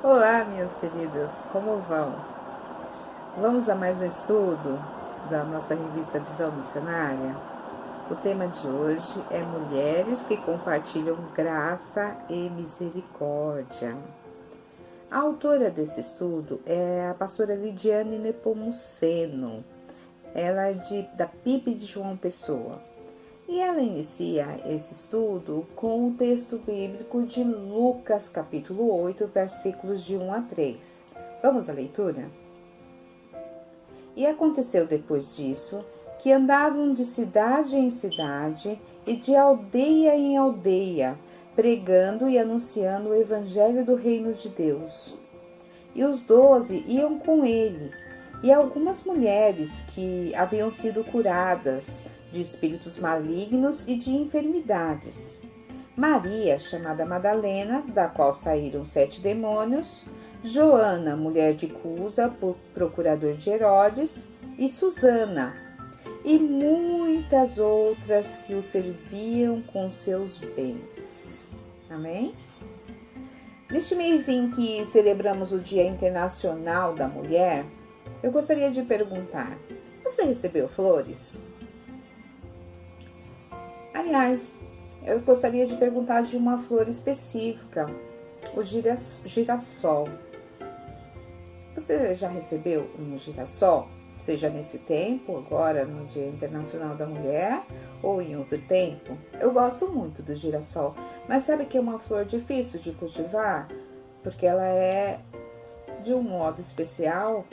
Olá, minhas queridas, como vão? Vamos a mais um estudo da nossa revista Visão Missionária? O tema de hoje é mulheres que compartilham graça e misericórdia. A autora desse estudo é a pastora Lidiane Nepomuceno. Ela é da PIB de João Pessoa. E ela inicia esse estudo com o texto bíblico de Lucas, capítulo 8, versículos de 1 a 3. Vamos à leitura? E aconteceu depois disso, que andavam de cidade em cidade e de aldeia em aldeia, pregando e anunciando o evangelho do reino de Deus. E os 12 iam com ele, e algumas mulheres que haviam sido curadas de espíritos malignos e de enfermidades. Maria, chamada Madalena, da qual saíram 7 demônios, Joana, mulher de Cusa, procurador de Herodes, e Susana, e muitas outras que o serviam com seus bens. Amém? Neste mês em que celebramos o Dia Internacional da Mulher, eu gostaria de perguntar: você recebeu flores? Aliás, eu gostaria de perguntar de uma flor específica, o girassol. Você já recebeu um girassol? Seja nesse tempo, agora no Dia Internacional da Mulher, ou em outro tempo? Eu gosto muito do girassol, mas sabe que é uma flor difícil de cultivar? Porque ela é de um modo especial.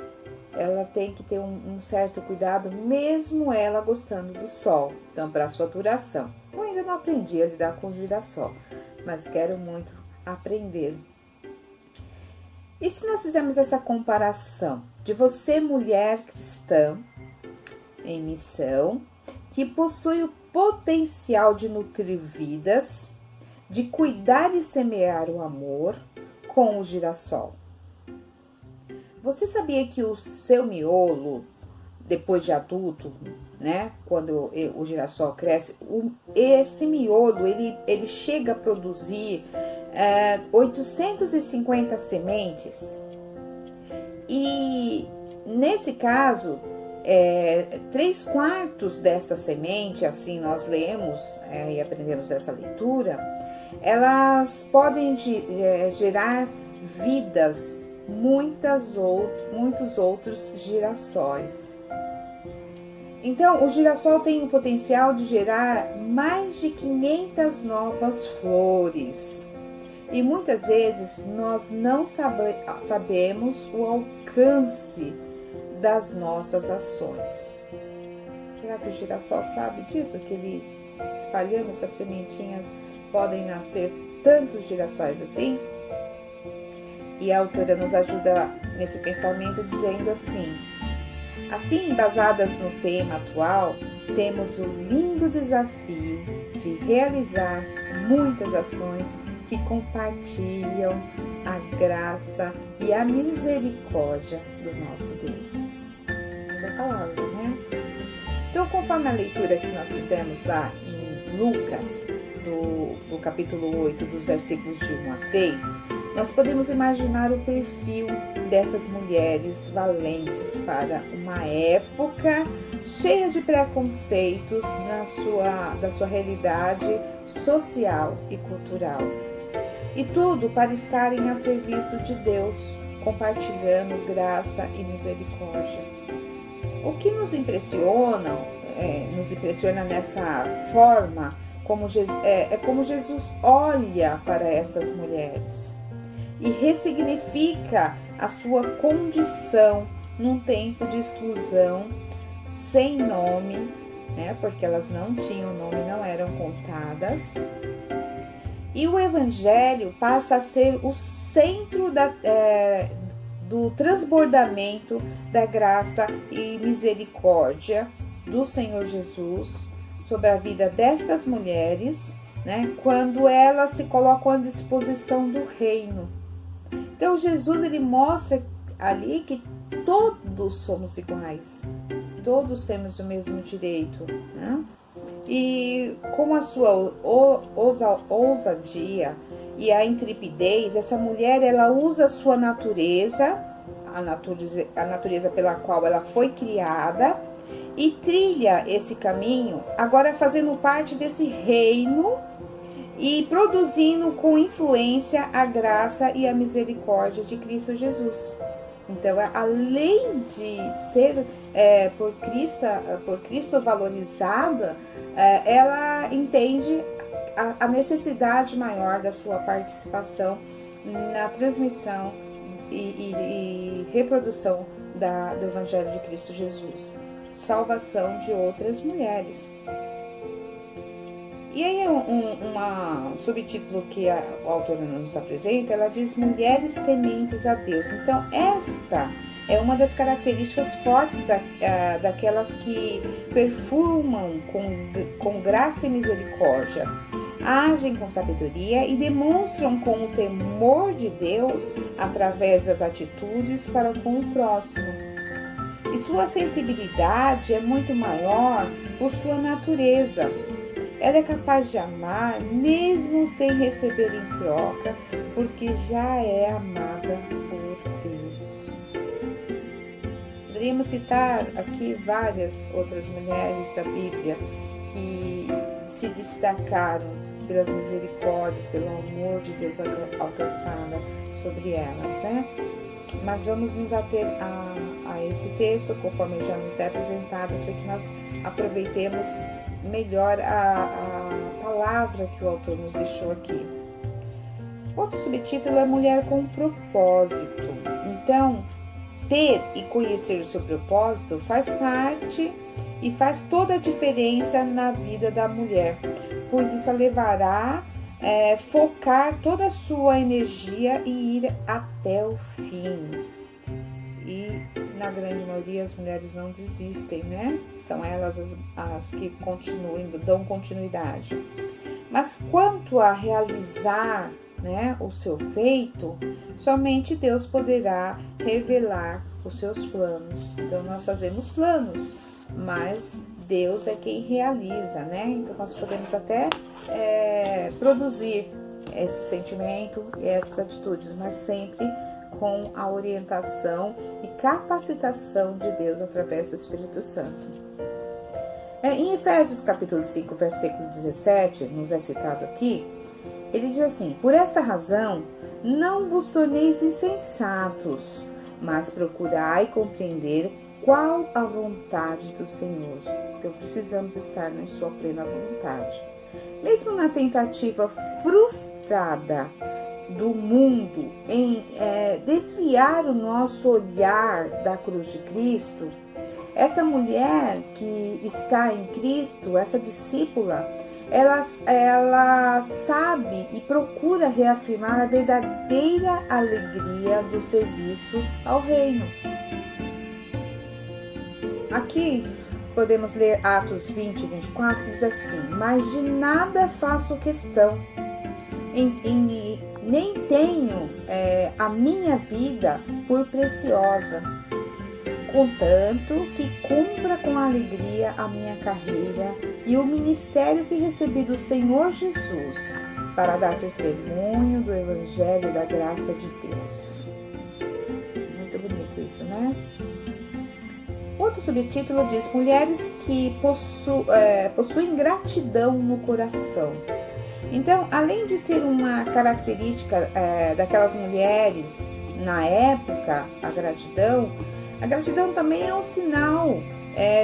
Ela tem que ter um certo cuidado, mesmo ela gostando do sol, então para sua duração. Eu ainda não aprendi a lidar com o girassol, mas quero muito aprender. E se nós fizermos essa comparação de você, mulher cristã em missão, que possui o potencial de nutrir vidas, de cuidar e semear o amor, com o girassol? Você sabia que o seu miolo, depois de adulto, né, quando o girassol cresce, esse miolo ele chega a produzir 850 sementes? E nesse caso, 3/4 desta semente, assim nós lemos e aprendemos essa leitura, elas podem gerar vidas, muitos outros girassóis. Então, o girassol tem o potencial de gerar mais de 500 novas flores. E muitas vezes nós não sabemos o alcance das nossas ações. Será que o girassol sabe disso? Que ele, espalhando essas sementinhas, podem nascer tantos girassóis assim? E a autora nos ajuda nesse pensamento dizendo assim, embasadas no tema atual, temos o lindo desafio de realizar muitas ações que compartilham a graça e a misericórdia do nosso Deus. Da palavra, né? Então, conforme a leitura que nós fizemos lá em Lucas, do capítulo 8, dos versículos de 1 a 3, nós podemos imaginar o perfil dessas mulheres valentes para uma época cheia de preconceitos da sua realidade social e cultural. E tudo para estarem a serviço de Deus, compartilhando graça e misericórdia. O que nos impressiona nessa forma, como Jesus olha para essas mulheres e ressignifica a sua condição num tempo de exclusão, sem nome, né? Porque elas não tinham nome, não eram contadas. E o Evangelho passa a ser o centro do transbordamento da graça e misericórdia do Senhor Jesus sobre a vida destas mulheres, né? Quando elas se colocam à disposição do reino. Então, Jesus ele mostra ali que todos somos iguais, todos temos o mesmo direito, né? E com a sua ousadia e a intrepidez, essa mulher, ela usa a sua natureza, a natureza pela qual ela foi criada, e trilha esse caminho, agora fazendo parte desse reino e produzindo com influência a graça e a misericórdia de Cristo Jesus. Então, além de ser por Cristo valorizada, ela entende a necessidade maior da sua participação na transmissão e reprodução do Evangelho de Cristo Jesus, salvação de outras mulheres. E aí um subtítulo que a autora nos apresenta, ela diz mulheres tementes a Deus. Então esta é uma das características fortes daquelas que perfumam com graça e misericórdia, agem com sabedoria e demonstram com o temor de Deus através das atitudes para com o próximo. E sua sensibilidade é muito maior por sua natureza. Ela é capaz de amar mesmo sem receber em troca, porque já é amada por Deus. Poderíamos citar aqui várias outras mulheres da Bíblia que se destacaram pelas misericórdias, pelo amor de Deus alcançada sobre elas, né? Mas vamos nos ater a esse texto, conforme já nos é apresentado, para que nós aproveitemos melhor a palavra que o autor nos deixou aqui. Outro subtítulo é Mulher com Propósito. Então, ter e conhecer o seu propósito faz parte e faz toda a diferença na vida da mulher, pois isso a levará a focar toda a sua energia e ir até o fim. E na grande maioria as mulheres não desistem, né? São elas as que dão continuidade. Mas quanto a realizar, né, o seu feito, somente Deus poderá revelar os seus planos. Então nós fazemos planos, mas Deus é quem realiza, né? Então nós podemos até produzir esse sentimento e essas atitudes, mas sempre com a orientação e capacitação de Deus através do Espírito Santo. Em Efésios capítulo 5, versículo 17, nos é citado aqui, ele diz assim: por esta razão, não vos torneis insensatos, mas procurai compreender qual a vontade do Senhor. Então precisamos estar na sua plena vontade. Mesmo na tentativa frustrada do mundo em desviar o nosso olhar da cruz de Cristo, essa mulher que está em Cristo, essa discípula, ela sabe e procura reafirmar a verdadeira alegria do serviço ao reino. Aqui podemos ler Atos 20 e 24, que diz assim: mas de nada faço questão, nem tenho a minha vida por preciosa, contanto que cumpra com alegria a minha carreira e o ministério que recebi do Senhor Jesus, para dar testemunho do Evangelho da graça de Deus. Muito bonito isso, né? Outro subtítulo diz: mulheres que possuem gratidão no coração. Então, além de ser uma característica daquelas mulheres na época, a gratidão também é um sinal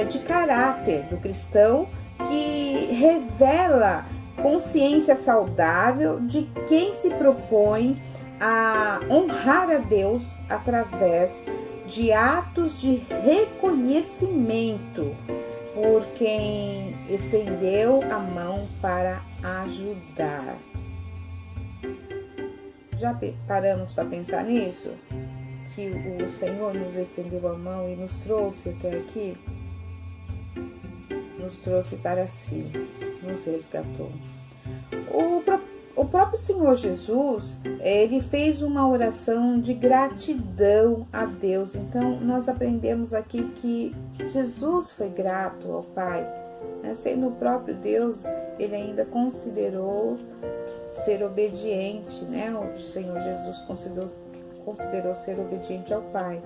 de caráter do cristão, que revela consciência saudável de quem se propõe a honrar a Deus através de atos de reconhecimento por quem estendeu a mão para ajudar. Já paramos para pensar nisso? Que o Senhor nos estendeu a mão e nos trouxe até aqui? Nos trouxe para si, nos resgatou. O próprio Senhor Jesus, ele fez uma oração de gratidão a Deus. Então, nós aprendemos aqui que Jesus foi grato ao Pai né? Sendo o próprio Deus, ele ainda considerou ser obediente, né? O Senhor Jesus considerou ser obediente ao Pai.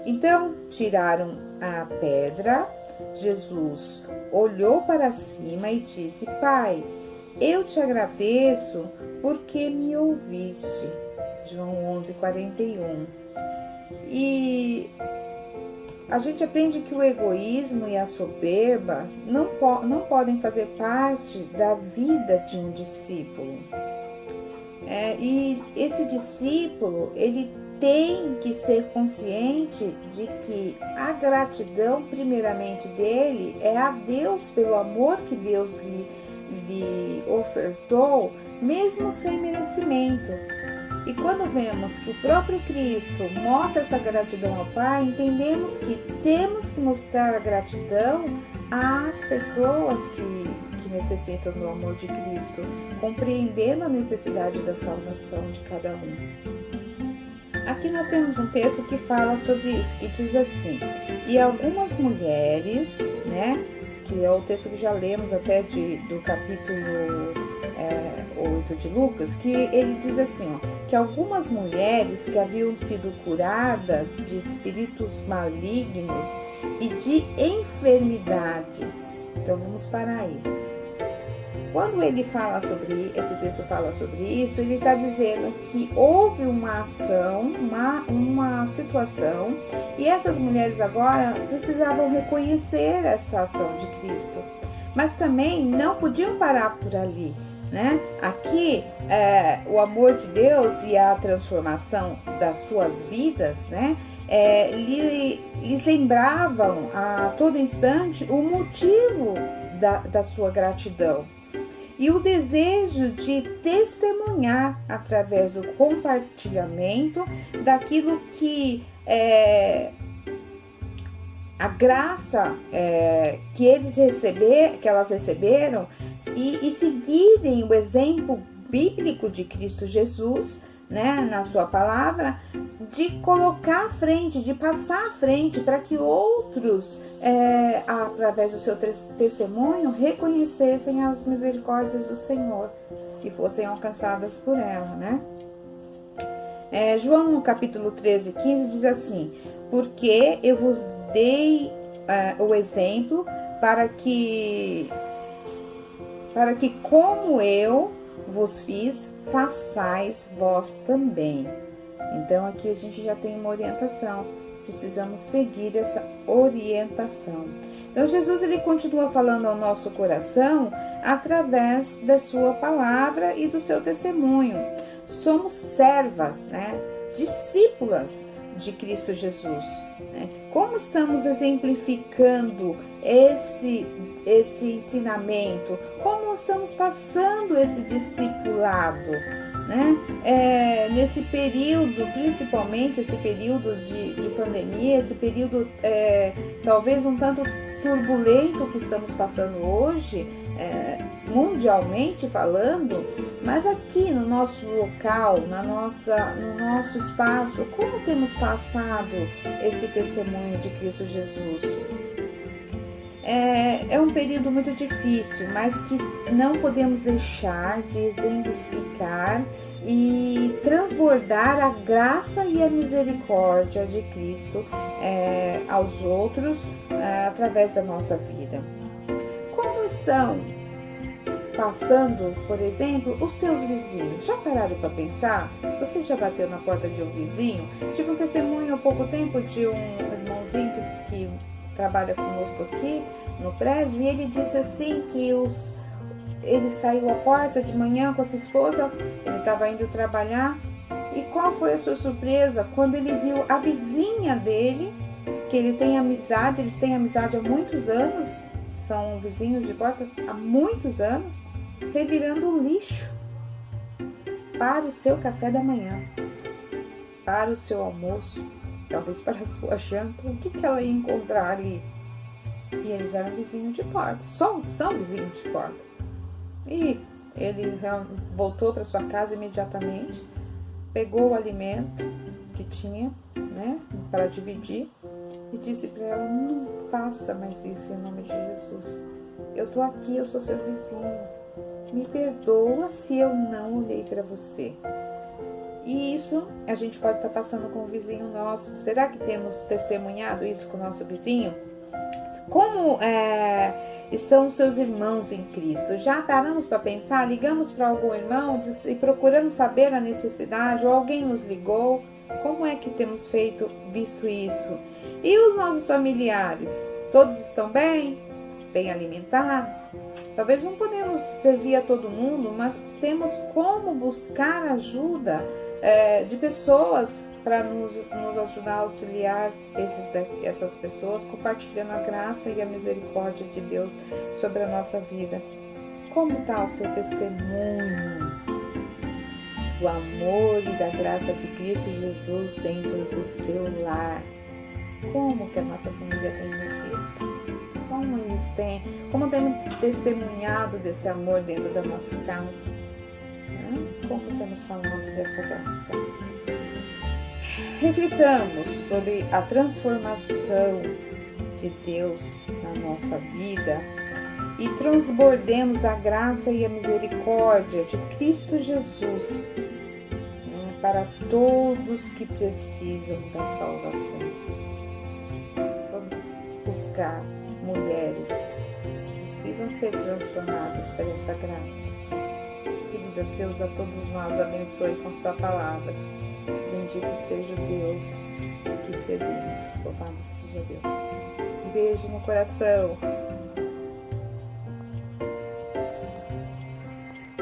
Então, tiraram a pedra. Jesus olhou para cima e disse: Pai, eu te agradeço porque me ouviste. João 11:41. E a gente aprende que o egoísmo e a soberba não podem fazer parte da vida de um discípulo. E esse discípulo, ele tem que ser consciente de que a gratidão, primeiramente, dele é a Deus pelo amor que Deus lhe ofertou, mesmo sem merecimento. E quando vemos que o próprio Cristo mostra essa gratidão ao Pai, entendemos que temos que mostrar a gratidão às pessoas que necessitam do amor de Cristo, compreendendo a necessidade da salvação de cada um. Aqui nós temos um texto que fala sobre isso, que diz assim: e algumas mulheres, né, que é o texto que já lemos até do capítulo 8 de Lucas, que ele diz assim, que algumas mulheres que haviam sido curadas de espíritos malignos e de enfermidades. Então vamos parar aí. Quando ele fala esse texto fala sobre isso, ele está dizendo que houve uma ação, uma situação, e essas mulheres agora precisavam reconhecer essa ação de Cristo, mas também não podiam parar por ali, né? Aqui, o amor de Deus e a transformação das suas vidas, né? Lhes lembravam a todo instante o motivo da sua gratidão. E o desejo de testemunhar através do compartilhamento daquilo que a graça que elas receberam e seguirem o exemplo bíblico de Cristo Jesus, né, na sua palavra, de colocar à frente, de passar à frente para que outros, através do seu testemunho, reconhecessem as misericórdias do Senhor e fossem alcançadas por ela, né? João, no capítulo 13:15, diz assim: porque eu vos dei o exemplo para que como eu vos fiz, façais vós também. Então aqui a gente já tem uma orientação, precisamos seguir essa orientação. Então Jesus, ele continua falando ao nosso coração através da sua palavra e do seu testemunho. Somos servas, né? Discípulas de Cristo Jesus, né? Como estamos exemplificando esse ensinamento? Como estamos passando esse discipulado, né? Nesse período, principalmente esse período de pandemia, esse período talvez um tanto turbulento que estamos passando hoje, mundialmente falando, mas aqui no nosso local, no nosso espaço, como temos passado esse testemunho de Cristo Jesus? É um período muito difícil, mas que não podemos deixar de exemplificar e transbordar a graça e a misericórdia de Cristo aos outros através da nossa vida. Como estão passando, por exemplo, os seus vizinhos? Já pararam para pensar? Você já bateu na porta de um vizinho? Tive um testemunho há pouco tempo de um irmãozinho que trabalha conosco aqui no prédio, e ele disse assim que ele saiu à porta de manhã com a sua esposa, ele estava indo trabalhar, e qual foi a sua surpresa quando ele viu a vizinha dele, que eles têm amizade há muitos anos, são vizinhos de portas há muitos anos, revirando o lixo para o seu café da manhã, para o seu almoço, talvez para a sua janta. O que ela ia encontrar ali? E eles eram vizinhos de porta, são vizinhos de porta. E ele voltou para sua casa imediatamente, pegou o alimento que tinha, né, para dividir, e disse para ela: não faça mais isso em nome de Jesus. eu tô aqui, eu sou seu vizinho. Me perdoa se eu não olhei para você. E isso a gente pode estar passando com o vizinho nosso. Será que temos testemunhado isso com o nosso vizinho? Como estão seus irmãos em Cristo? Já paramos para pensar? Ligamos para algum irmão e procuramos saber a necessidade? Ou alguém nos ligou? Como é que temos visto isso? E os nossos familiares? Todos estão bem? Bem alimentados? Talvez não podemos servir a todo mundo, mas temos como buscar ajuda de pessoas para nos ajudar a auxiliar essas pessoas, compartilhando a graça e a misericórdia de Deus sobre a nossa vida. Como está o seu testemunho do amor e da graça de Cristo Jesus dentro do seu lar? Como que a nossa família tem nos visto? Como temos testemunhado desse amor dentro da nossa casa? Como temos falado dessa graça? Reflitamos sobre a transformação de Deus na nossa vida e transbordemos a graça e a misericórdia de Cristo Jesus para todos que precisam da salvação. Vamos buscar mulheres que precisam ser transformadas por essa graça. Querido Deus, a todos nós abençoe com sua palavra. Bendito seja o Deus que servimos. Louvado seja Deus. Um beijo no coração.